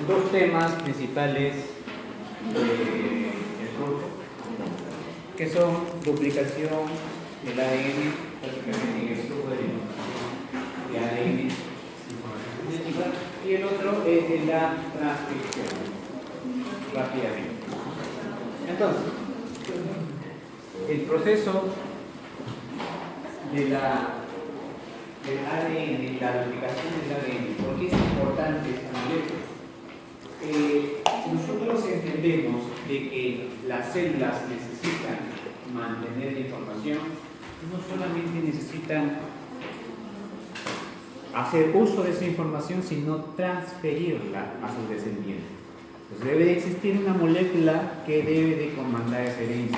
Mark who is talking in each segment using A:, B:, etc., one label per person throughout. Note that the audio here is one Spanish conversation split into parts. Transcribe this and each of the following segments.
A: dos temas principales del curso, que son duplicación del ADN, básicamente en el flujo de información de ADN, información genética, y el otro es de la transcripción, rápidamente. Entonces, el proceso del ADN, la duplicación del ADN, ¿por qué es importante esta molécula? Nosotros entendemos de que las células necesitan mantener la información, no solamente necesitan hacer uso de esa información, sino transferirla a sus descendientes. Entonces debe de existir una molécula que debe de comandar esa herencia.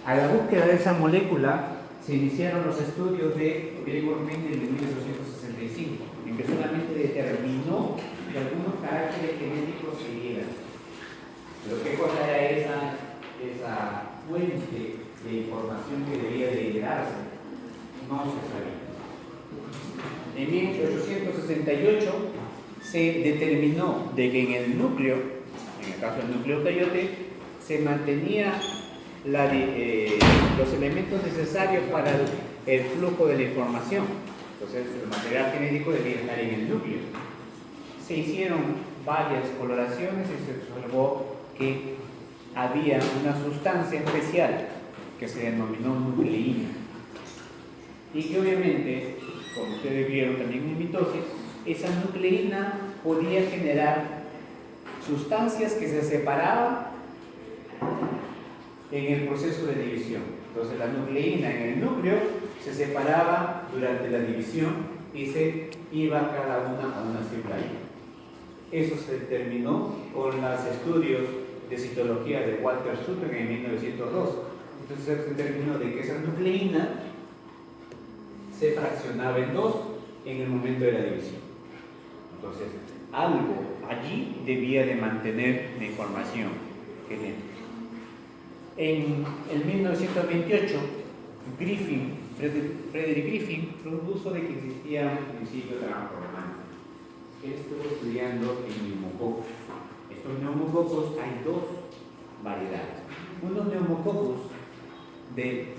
A: A la búsqueda de esa molécula se iniciaron los estudios de Gregor Mendel en 1865, en que solamente determinó que algunos caracteres genéticos se dieran. Pero qué cosa era esa fuente de información que debía de heredarse, no se sabía. En 1868 se determinó de que en el núcleo, en el caso del nucleocariote, se mantenía los elementos necesarios para el flujo de la información. Entonces el material genético debía estar en el núcleo. Se hicieron varias coloraciones y se observó que había una sustancia especial que se denominó nucleína y que obviamente, como ustedes vieron también en mitosis, esa nucleína podía generar sustancias que se separaban en el proceso de división. Entonces la nucleína en el núcleo se separaba durante la división y se iba cada una a una célula. Eso se terminó con los estudios de citología de Walter Sutter en 1902. Entonces se determinó de que esa nucleína se fraccionaba en dos en el momento de la división. Entonces algo allí debía de mantener la información genética. En el 1928, Frederick Griffin propuso de que existía un principio transformante. Él estuvo estudiando en neumococos. Estos neumococos hay dos variedades. Unos neumococos de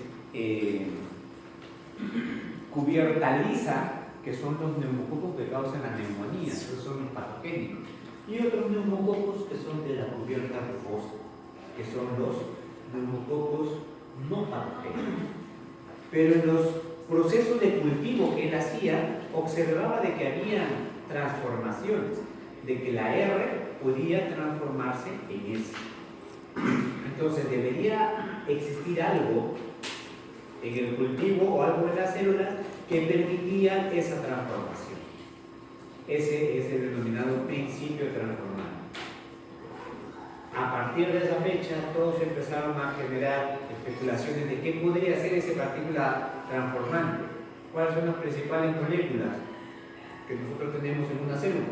A: cubierta lisa, que son los neumococos que causan la neumonía, esos son los patogénicos. Y otros neumococos que son de la cubierta rugosa, que son los neumococos no patogénicos. Pero en los procesos de cultivo que él hacía, observaba de que había transformaciones, de que la R podía transformarse en S. Entonces debería existir algo en el cultivo o algo en la célula que permitía esa transformación. Ese es el denominado principio transformante. A partir de esa fecha, todos empezaron a generar especulaciones de qué podría ser esa partícula transformante. ¿Cuáles son las principales moléculas que nosotros tenemos en una célula?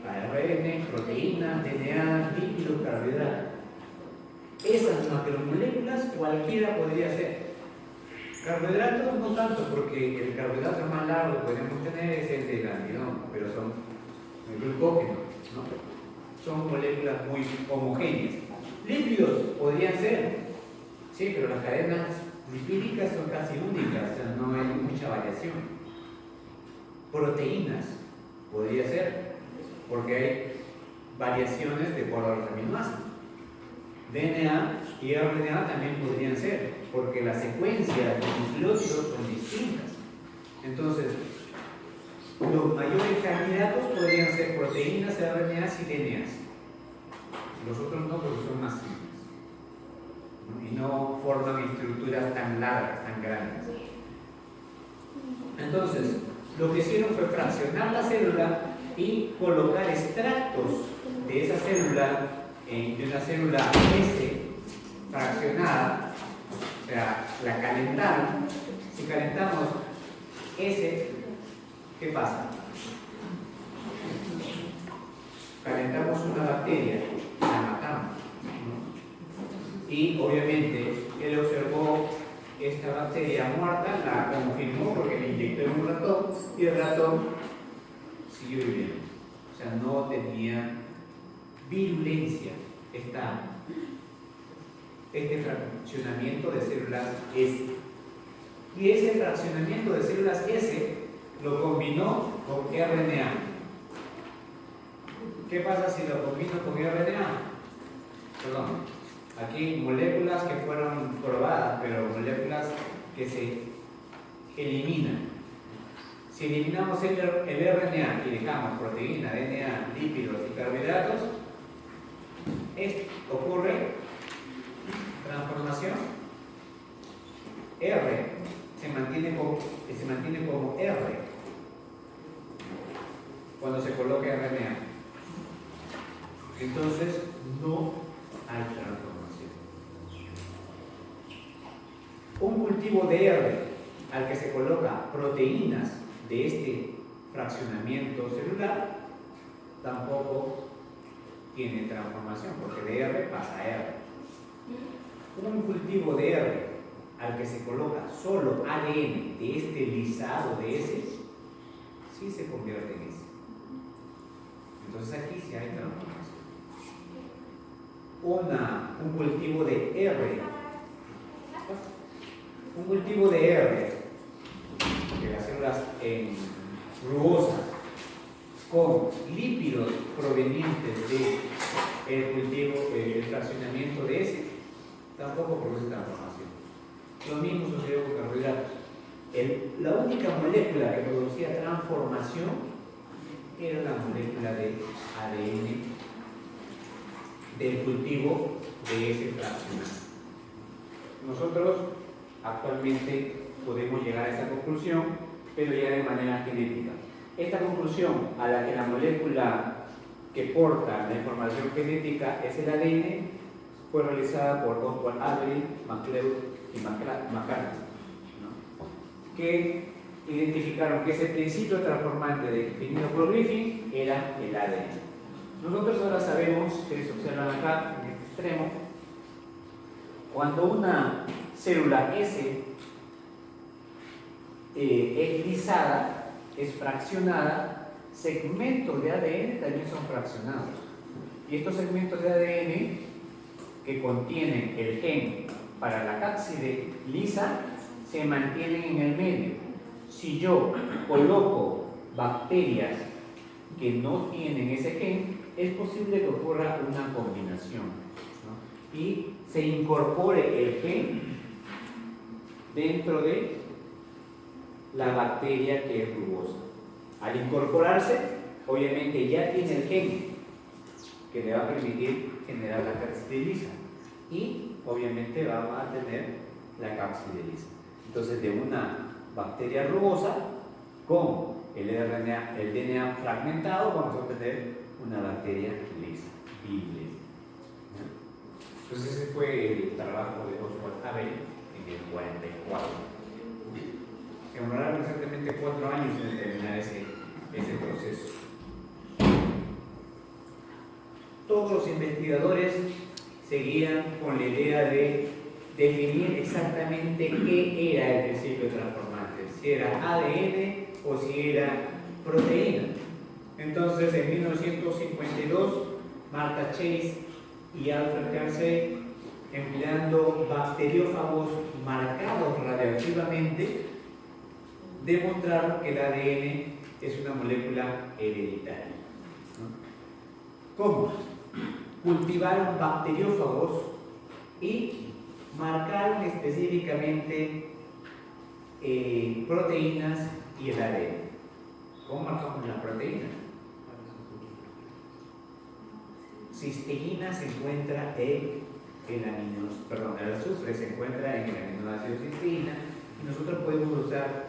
A: ARN, proteínas, DNA, lípidos, carbohidratos. Esas macromoléculas cualquiera podría ser. Carbohidratos no tanto, porque el carbohidrato más largo que podemos tener es el del almidón, pero son el glucógeno, ¿no? Son moléculas muy homogéneas. Lípidos podrían ser, sí, pero las cadenas lipídicas son casi únicas, o sea, no hay mucha variación. Proteínas podría ser, porque hay variaciones de acuerdo a los aminoácidos. DNA y RNA también podrían ser, porque las secuencias de nucleótidos son distintas. Entonces, los mayores candidatos podrían ser proteínas, RNAs y DNAs. Los otros no, porque son más simples, ¿no? Y no forman estructuras tan largas, tan grandes. Entonces, lo que hicieron fue fraccionar la célula y colocar extractos de esa célula, de una célula S fraccionada, o sea, la calentaron. Si calentamos S, ¿qué pasa? Calentamos una bacteria, la matamos, ¿no? Y obviamente él observó esta bacteria muerta, la confirmó porque le inyectó en un ratón y el ratón siguió viviendo. O sea, no tenía virulencia este fraccionamiento de células S. Y ese fraccionamiento de células S lo combinó con RNA. ¿Qué pasa si lo combino con RNA? Perdón, aquí moléculas que fueron probadas, pero moléculas que se eliminan. Si eliminamos el RNA y dejamos proteína, DNA, lípidos y carbohidratos, ocurre transformación. R se mantiene como R cuando se coloca RNA. Entonces no hay transformación. Un cultivo de R al que se coloca proteínas de este fraccionamiento celular tampoco tiene transformación, porque de R pasa a R. Un cultivo de R al que se coloca solo ADN de este lisado de S, sí se convierte en S. Entonces aquí sí hay transformación. Un cultivo de R, de las células rugosas con lípidos provenientes del cultivo, el fraccionamiento de S, tampoco produce transformación. Lo mismo sucedió con carbohidratos. La única molécula que producía transformación era la molécula de ADN del cultivo de ese fraccionamiento. Nosotros actualmente podemos llegar a esa conclusión, pero ya de manera genética. Esta conclusión a la que la molécula que porta la información genética es el ADN fue realizada por Oswald Avery, MacLeod y McCarthy, ¿no? Que identificaron que ese principio transformante definido por Griffin era el ADN. Nosotros ahora sabemos, que se observan acá en el extremo, cuando una célula S es lisada, es fraccionada, segmentos de ADN también son fraccionados. Y estos segmentos de ADN que contienen el gen para la cápside lisa se mantienen en el medio. Si yo coloco bacterias que no tienen ese gen, es posible que ocurra una combinación, ¿no? Y se incorpore el gen dentro de la bacteria que es rugosa. Al incorporarse, obviamente ya tiene el gen que le va a permitir generar la cápside lisa y obviamente va a tener la cápside lisa. Entonces, de una bacteria rugosa con el DNA fragmentado, vamos a obtener una bacteria lisa, viable. Entonces, ese fue el trabajo de Oswald Avery en el 44. Se demoraron exactamente 4 años en terminar ese proceso. Todos los investigadores seguían con la idea de definir exactamente qué era el principio transformante, si era ADN o si era proteína. Entonces, en 1952, Martha Chase y Alfred Kersey, empleando bacteriófagos marcados radioactivamente, demostraron que el ADN es una molécula hereditaria. ¿Cómo? Cultivaron bacteriófagos y marcaron específicamente proteínas y el ADN. ¿Cómo marcamos las proteínas? Cisteína se encuentra el azufre se encuentra en el aminoácido cisteína y nosotros podemos usar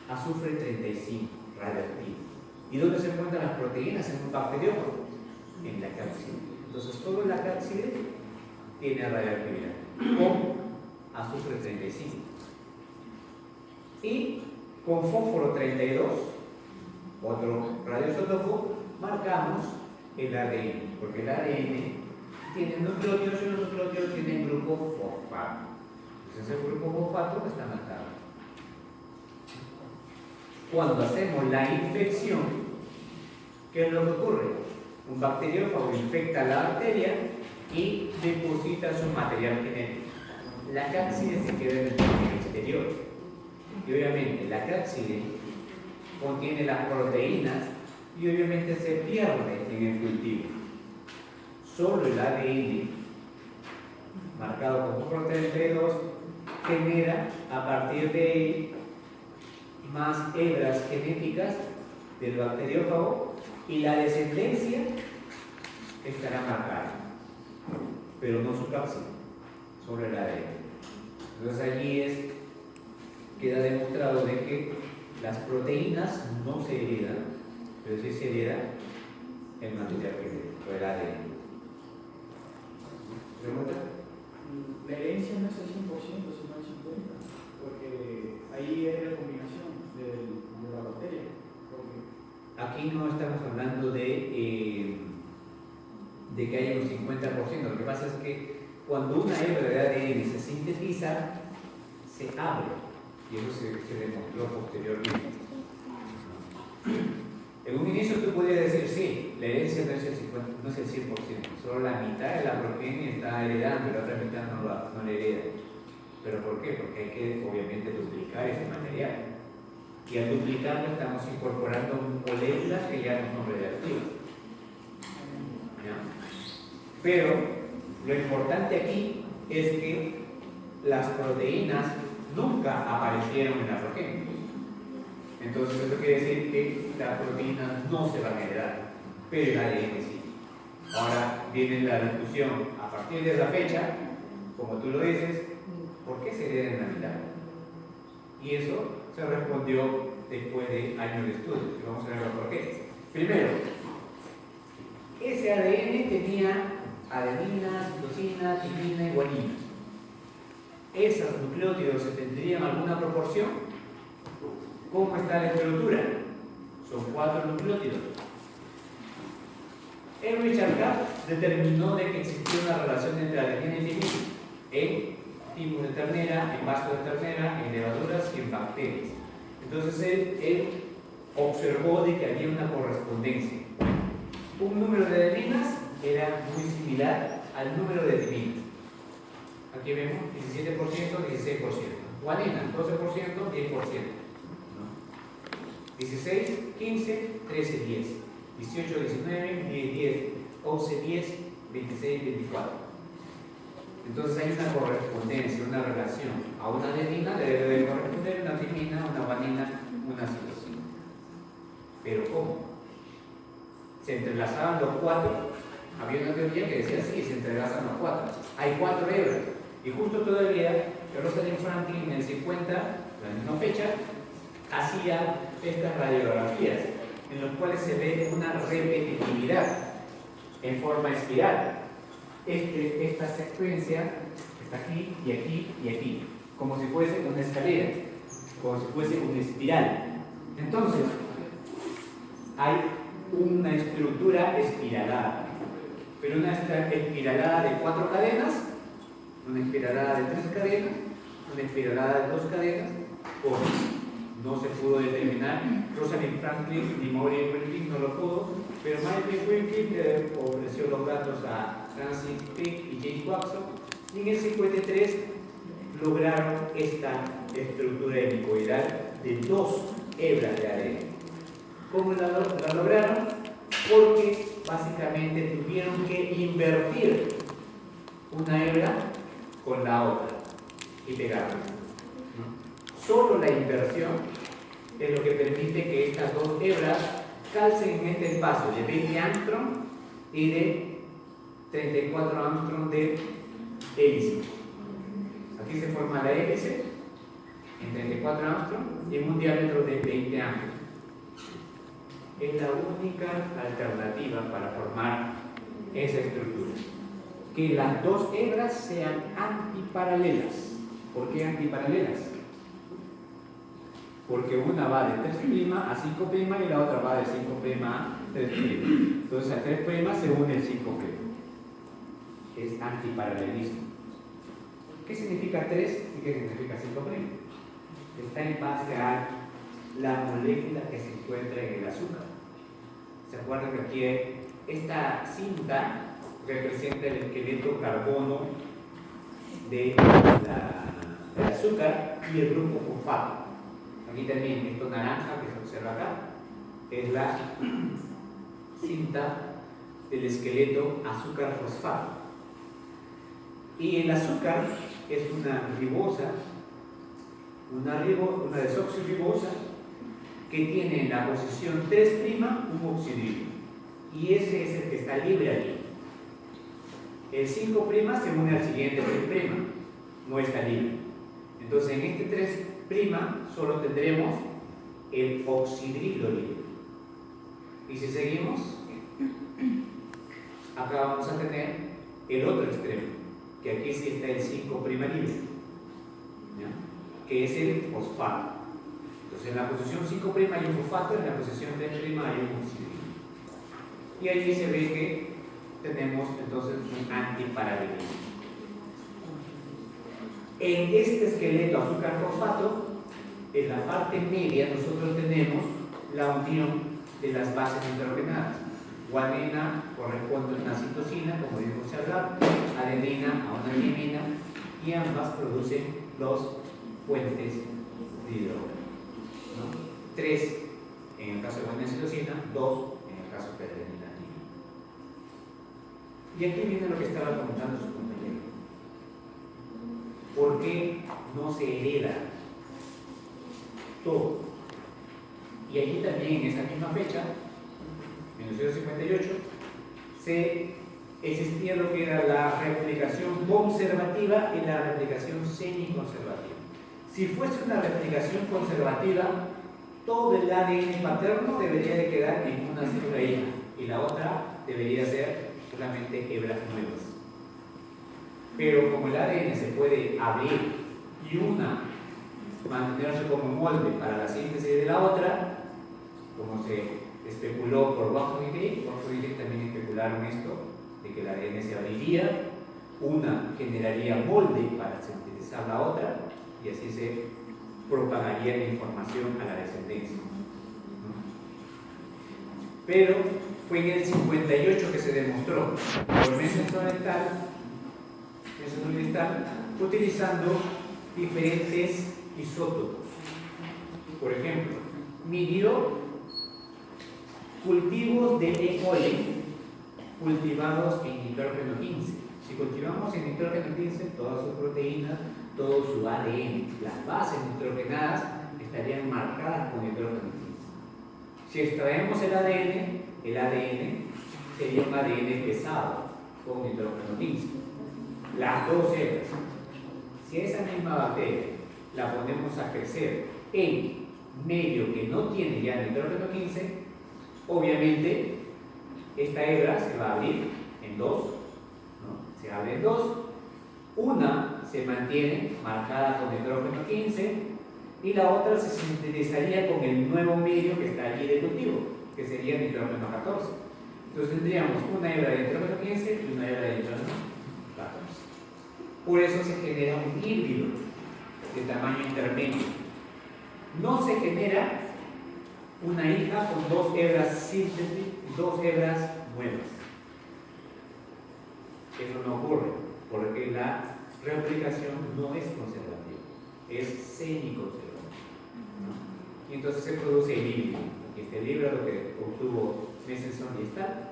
A: azufre 35 radioactivo. ¿Y dónde se encuentran las proteínas en un bacteriófago? En la cápside. Entonces, toda la cápside tiene radioactividad con azufre 35 y con fósforo 32, otro radioisótopo, marcamos el ADN, porque el ADN tiene nucleótidos y los nucleótidos tienen grupo fosfato. Entonces, ese grupo fosfato está marcado. Cuando hacemos la infección, ¿qué es lo que ocurre? Un bacteriófago infecta la bacteria y deposita su material genético. La cápside se queda en el exterior. Y obviamente la cápside contiene las proteínas y obviamente se pierde en el cultivo. Solo el ADN, marcado como proteína 32, genera a partir de ahí más hebras genéticas del bacteriófago y la descendencia estará marcada, pero no su cápside, solo el ADN. Entonces allí queda demostrado de que las proteínas no se heredan, pero sí se hereda el material genético, el ADN. ¿Pregunta?
B: La herencia no es el 100%, sino el 50%, porque ahí es la combinación de la bacteria.
A: Aquí no estamos hablando de que haya un 50%. Lo que pasa es que cuando una hebra de ADN se sintetiza, se abre, y eso se demostró posteriormente. En un inicio tú podías decir, sí, la herencia no es el 100%, solo la mitad de la progenie está heredando y la otra mitad no la hereda. ¿Pero por qué? Porque hay que obviamente duplicar ese material. Y al duplicarlo estamos incorporando moléculas que ya no son radiactivas. ¿Ya? Pero lo importante aquí es que las proteínas nunca aparecieron en la progenie. Entonces eso quiere decir que las proteínas no se van a heredar, pero el ADN sí. Ahora viene la discusión a partir de esa fecha, como tú lo dices, ¿por qué se hereda en la mitad? Y eso se respondió después de años de estudios, y vamos a ver por qué. Primero, ese ADN tenía adenina, citosina, timina y guanina. ¿Esos nucleótidos se tendrían alguna proporción? ¿Cómo está la estructura? Son 4 nucleótidos. Richard Kapp determinó de que existía una relación entre adenina y timina en timo de ternera, en vaso de ternera, en levaduras y en bacterias. Entonces él observó de que había una correspondencia. Un número de adeninas era muy similar al número de timinas. Aquí vemos 17%, 16%. Guanina, 12%, 10%. 16, 15, 13, 10. 18, 19, 10, 10. 11, 10, 26, 24. Entonces hay una correspondencia, una relación. A una adenina le debe de corresponder una timina, una guanina, una citosina. Pero ¿cómo? Se entrelazaban los 4. Había una teoría que decía sí, se entrelazan los 4. Hay 4 hebras. Y justo todavía, Rosalind Franklin en el 50, la misma fecha, hacía estas radiografías en las cuales se ve una repetitividad en forma espiral. Esta secuencia está aquí y aquí y aquí, como si fuese una escalera, como si fuese una espiral. Entonces, hay una estructura espiralada, pero una espiralada de 4 cadenas, una espiralada de 3 cadenas, una espiralada de 2 cadenas, o no se pudo determinar. Rosalind Franklin ni Maury Wilkin no lo pudo, pero Maury Wilkin ofreció los datos a Francis Crick y James Watson, y en el 53 lograron esta estructura helicoidal de 2 hebras de ADN. ¿Cómo la lograron? Porque básicamente tuvieron que invertir una hebra con la otra y pegarla. Solo la inversión es lo que permite que estas 2 hebras calcen en este espacio de 20 angstrom y de 34 angstrom de hélice. Aquí se forma la hélice en 34 angstrom y en un diámetro de 20 angstrom. Es la única alternativa para formar esa estructura. Que las 2 hebras sean antiparalelas. ¿Por qué antiparalelas? Porque una va de 3' a 5' y la otra va de 5' a 3'. Entonces a 3' se une el 5'. Es antiparalelismo. ¿Qué significa 3 y qué significa 5'? Está en base a la molécula que se encuentra en el azúcar. ¿Se acuerdan que aquí esta cinta representa el esqueleto carbono del azúcar y el grupo fosfato? Aquí también, esto naranja que se observa acá, es la cinta del esqueleto azúcar-fosfato. Y el azúcar es una ribosa, una desoxirribosa que tiene en la posición 3' un oxidrilo. Y ese es el que está libre aquí. El 5' se une al siguiente 3', no está libre. Entonces en este 3' solo tendremos el oxidrilo libre. Y si seguimos, acá vamos a tener el otro extremo, que aquí sí está el 5' libre, ¿ya? Que es el fosfato. Entonces en la posición 5' hay un fosfato, en la posición 3' hay un oxidrilo. Y allí se ve que tenemos entonces un antiparalelismo. En este esqueleto azúcar-fosfato, en la parte media nosotros tenemos la unión de las bases nitrogenadas. Guanina corresponde a una citosina, como dijimos hablar, adenina a una timina, y ambas producen dos fuentes de hidrógeno, ¿no? 3 en el caso de guanina citosina, 2 en el caso de adenina timina. Y aquí viene lo que estaba comentando su compañero. ¿Por qué no se hereda todo? Y allí también, en esa misma fecha, 1958, existía lo que era la replicación conservativa y la replicación semiconservativa. Si fuese una replicación conservativa, todo el ADN paterno debería de quedar en una célula hija y la otra debería ser solamente hebras nuevas. Pero como el ADN se puede abrir y una mantenerse como molde para la síntesis de la otra, como se especuló por Watson y Crick también especularon esto, de que el ADN se abriría, una generaría molde para sintetizar la otra, y así se propagaría la información a la descendencia. Pero fue en el 58 que se demostró por Messenson et al, utilizando diferentes isótopos. Por ejemplo, midió cultivos de E. coli cultivados en nitrógeno 15. Si cultivamos en nitrógeno 15, todas sus proteínas, todo su ADN, las bases nitrogenadas estarían marcadas con nitrógeno 15. Si extraemos el ADN sería un ADN pesado con nitrógeno 15. Las dos hebras. Si esa misma bacteria la ponemos a crecer en medio que no tiene ya nitrógeno 15, obviamente esta hebra se va a abrir en dos, ¿no? Se abre en dos, una se mantiene marcada con nitrógeno 15 y la otra se sintetizaría con el nuevo medio que está allí de cultivo, que sería nitrógeno 14. Entonces tendríamos una hebra de nitrógeno 15 y una hebra de nitrógeno 14. Por eso se genera un híbrido de tamaño intermedio. No se genera una hija con dos hebras síntesis, dos hebras nuevas. Eso no ocurre, porque la replicación no es conservativa, es semiconservativa, ¿no? Y entonces se produce el híbrido. Y este libro lo que obtuvo Messenson y tal.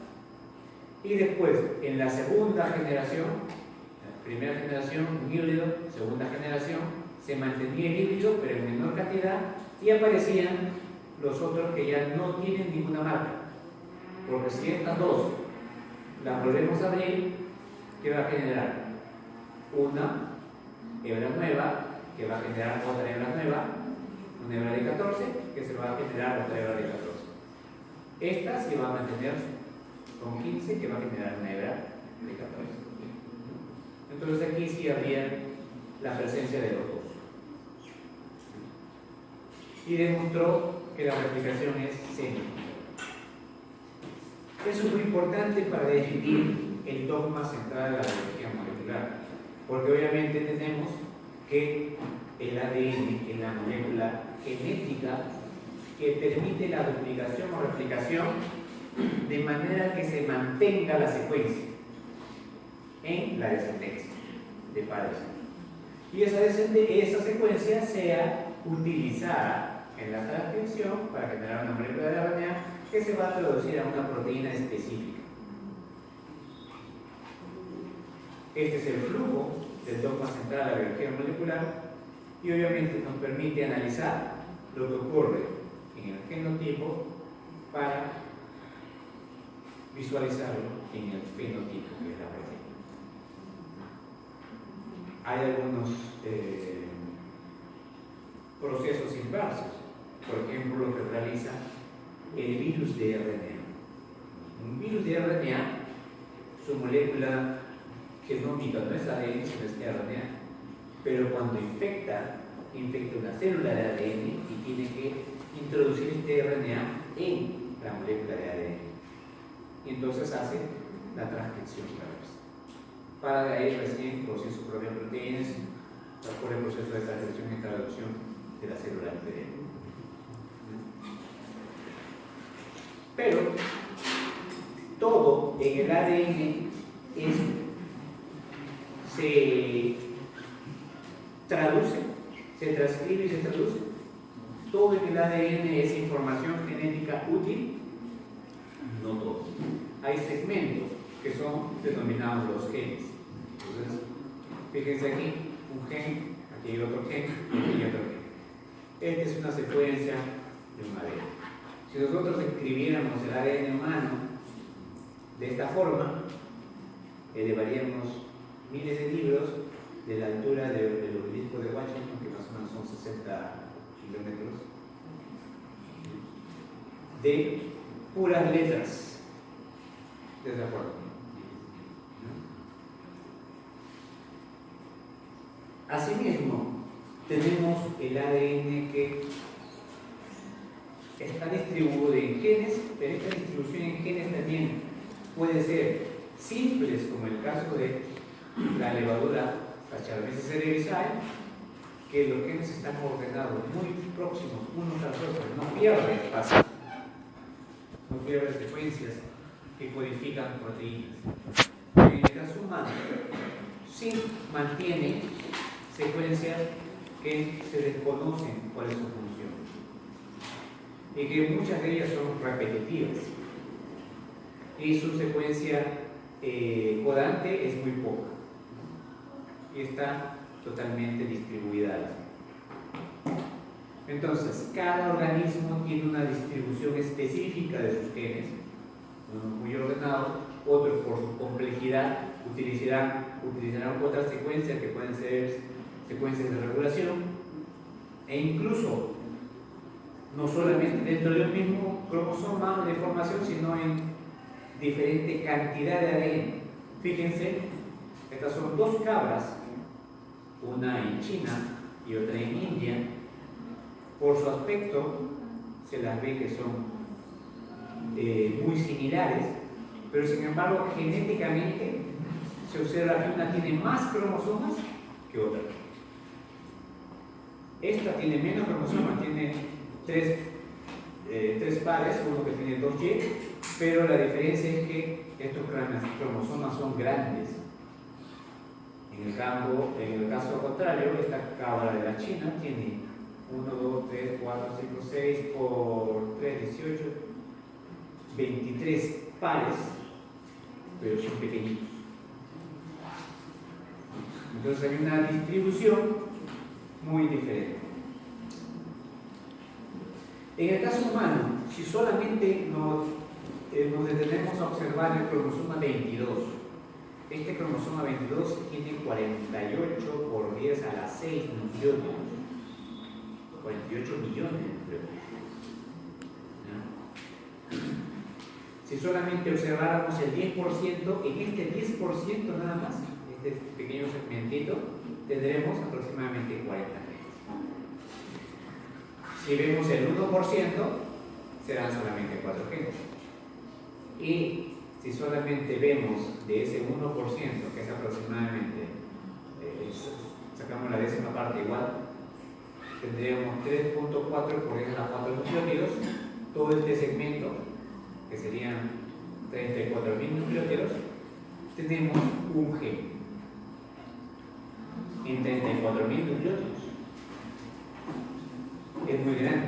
A: Y después, en la segunda generación, primera generación, un híbrido, segunda generación, se mantenía el híbrido, pero en menor cantidad, y aparecían los otros que ya no tienen ninguna marca. Porque si estas dos las volvemos a abrir, ¿qué va a generar? Una hebra nueva, que va a generar otra hebra nueva, una hebra de 14, que se va a generar otra hebra de 14. Esta se va a mantener con 15, que va a generar una hebra de 14. Entonces aquí sí habría la presencia de los dos. Y demostró que la replicación es semi. Eso es muy importante para definir el dogma central de la biología molecular, porque obviamente tenemos que el ADN en la molécula genética que permite la duplicación o replicación de manera que se mantenga la secuencia en la descendencia de padres. Y esa secuencia sea utilizada en la transcripción para generar una molécula de RNA que se va a traducir a una proteína específica. Este es el flujo del dogma central de la biología molecular y obviamente nos permite analizar lo que ocurre en el genotipo para visualizarlo en el fenotipo, que es la proteína. Hay algunos procesos inversos, por ejemplo, lo que realiza el virus de RNA. Un virus de RNA, su molécula genómica no es ADN, sino es RNA, pero cuando infecta una célula de ADN y tiene que introducir este RNA en la molécula de ADN. Y entonces hace la transcripción reversa. Para de ahí recién producir sus propias proteínas por el proceso de transcripción y traducción de la célula del ADN. Pero todo en el ADN se traduce, se transcribe y se traduce. Todo en el ADN es información genética útil, no todo. Hay segmentos que son denominados los genes. Entonces, fíjense aquí, un gen, aquí hay otro gen, aquí hay otro gen. Esta es una secuencia de un ADN. Si nosotros escribiéramos el ADN humano de esta forma, elevaríamos miles de libros de la altura del obelisco de Washington, que más o menos son 60 kilómetros, de puras letras de esa forma. Asimismo, tenemos el ADN que está distribuido en genes, pero esta distribución en genes también puede ser simples, como el caso de la levadura Saccharomyces cerevisiae, que los genes están ordenados muy próximos unos a otros, no pierden espacio, no pierden secuencias que codifican proteínas. En el caso humano, sí mantiene secuencias que se desconocen cuál es su función y que muchas de ellas son repetitivas y su secuencia codante es muy poca y está totalmente distribuida. Entonces, cada organismo tiene una distribución específica de sus genes, unos muy ordenados, otros por su complejidad utilizarán otras secuencias que pueden ser secuencias de regulación, e incluso no solamente dentro del mismo cromosoma de formación, sino en diferente cantidad de ADN. Fíjense, estas son dos cabras, una en China y otra en India. Por su aspecto se las ve que son muy similares, pero sin embargo genéticamente se observa que una tiene más cromosomas que otra. Esta tiene menos cromosomas, tiene tres pares, uno que tiene 2Y, pero la diferencia es que estos cromosomas son grandes. En el caso contrario, esta cabra de la China tiene 1, 2, 3, 4, 5, 6 por 3, 18, 23 pares, pero son pequeñitos. Entonces hay una distribución muy diferente. En el caso humano, si solamente nos detenemos a observar el cromosoma 22, este cromosoma 22 tiene 48 por 10 a la 6 millones. 48 millones de ¿no? Si solamente observáramos el 10%, en este 10% nada más, este pequeño segmentito, tendremos aproximadamente 40 genes. Si vemos el 1%, serán solamente 4 genes. Y si solamente vemos de ese 1%, que es aproximadamente, sacamos la décima parte igual, tendríamos 3.4 por n a 4 nucleótidos, todo este segmento, que serían 34.000 nucleótidos, tenemos un gen en 34.000 nucleótidos. Es muy grande.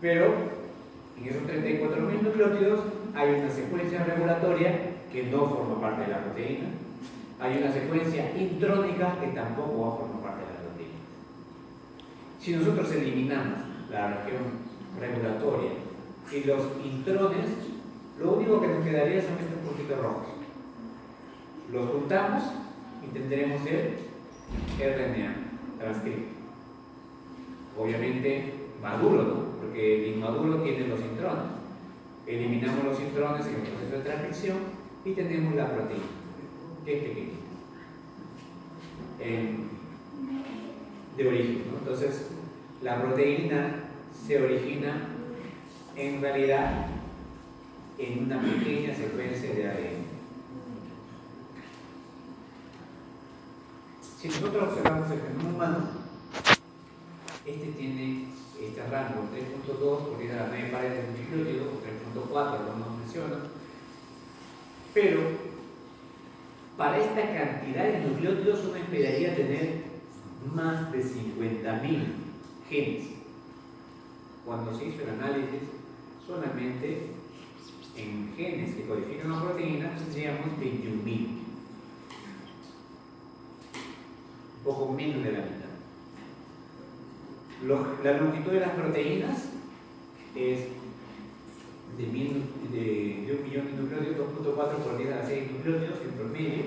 A: Pero en esos 34.000 nucleótidos hay una secuencia regulatoria que no forma parte de la proteína. Hay una secuencia intrónica que tampoco va a formar parte de la proteína. Si nosotros eliminamos la región regulatoria y los intrones, lo único que nos quedaría son estos puntitos rojos. Los juntamos y tendremos el RNA transcrito. Obviamente maduro, ¿no? Porque el inmaduro tiene los intrones. Eliminamos los intrones en el proceso de transcripción y tenemos la proteína, que es pequeñita, de origen, ¿no? Entonces, la proteína se origina en realidad en una pequeña secuencia de ADN. Si nosotros observamos el genoma humano, este tiene este rango 3.2 porque era la media pared del nucleótido, o 3.4, como menciono, pero para esta cantidad de nucleótidos uno esperaría tener más de 50.000 genes. Cuando se hizo el análisis, solamente en genes que codifican la proteína tendríamos 21.000, un poco menos de la mitad. La longitud de las proteínas es de 1 millón de nucleótidos, 2.4 por 10 a la 6 nucleótidos en promedio.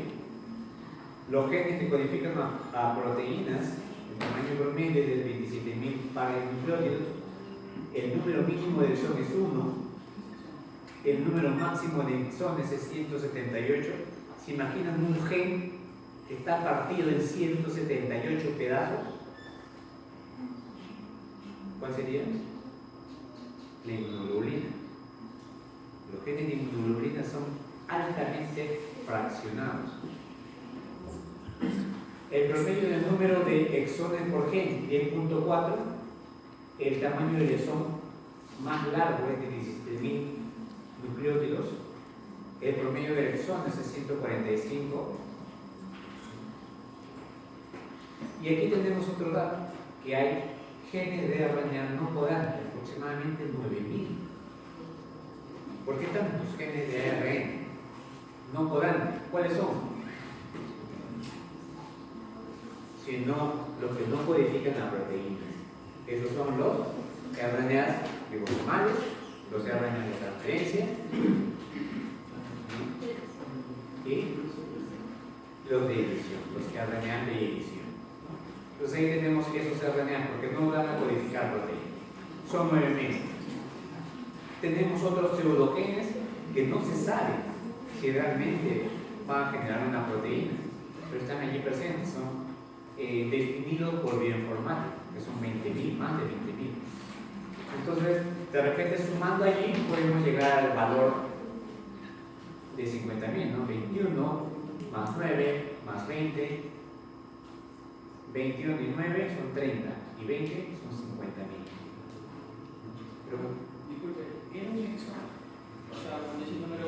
A: Los genes que codifican a proteínas, el tamaño promedio es de 27.000 pares de nucleótidos. El número mínimo de exones es 1. El número máximo de exones es 178. ¿Se imaginan un gen que está partido en 178 pedazos? ¿Cuál sería? La inmunoglobulina. Los genes de inmunoglobulina son altamente fraccionados. El promedio del número de exones por gen, 10.4. El tamaño del exón más largo es de 17.000 nucleótidos. El promedio de exones es 145. Y aquí tenemos otro dato, que hay genes de RNA no codante, aproximadamente 9.000. ¿Por qué tantos genes de ARN no codantes? ¿Cuáles son? Sino los que no codifican la proteína. Esos son los RNAs ribosomales, los RNAs de transferencia y los de edición, los RNAs de edición. Entonces ahí tenemos esos RNAs porque no van a codificar proteína. Son 9.000. Tenemos otros pseudogenes que no se sabe si realmente van a generar una proteína, pero están allí presentes, son definidos por bioinformática, que son 20.000, más de 20.000. Entonces, de repente sumando allí podemos llegar al valor de 50.000, ¿no? 21 más 9 más 20, 21 y 9 son 30 y 20 son 50.000. Pero,
B: disculpe, ¿tiene un exo? O sea, cuando dice número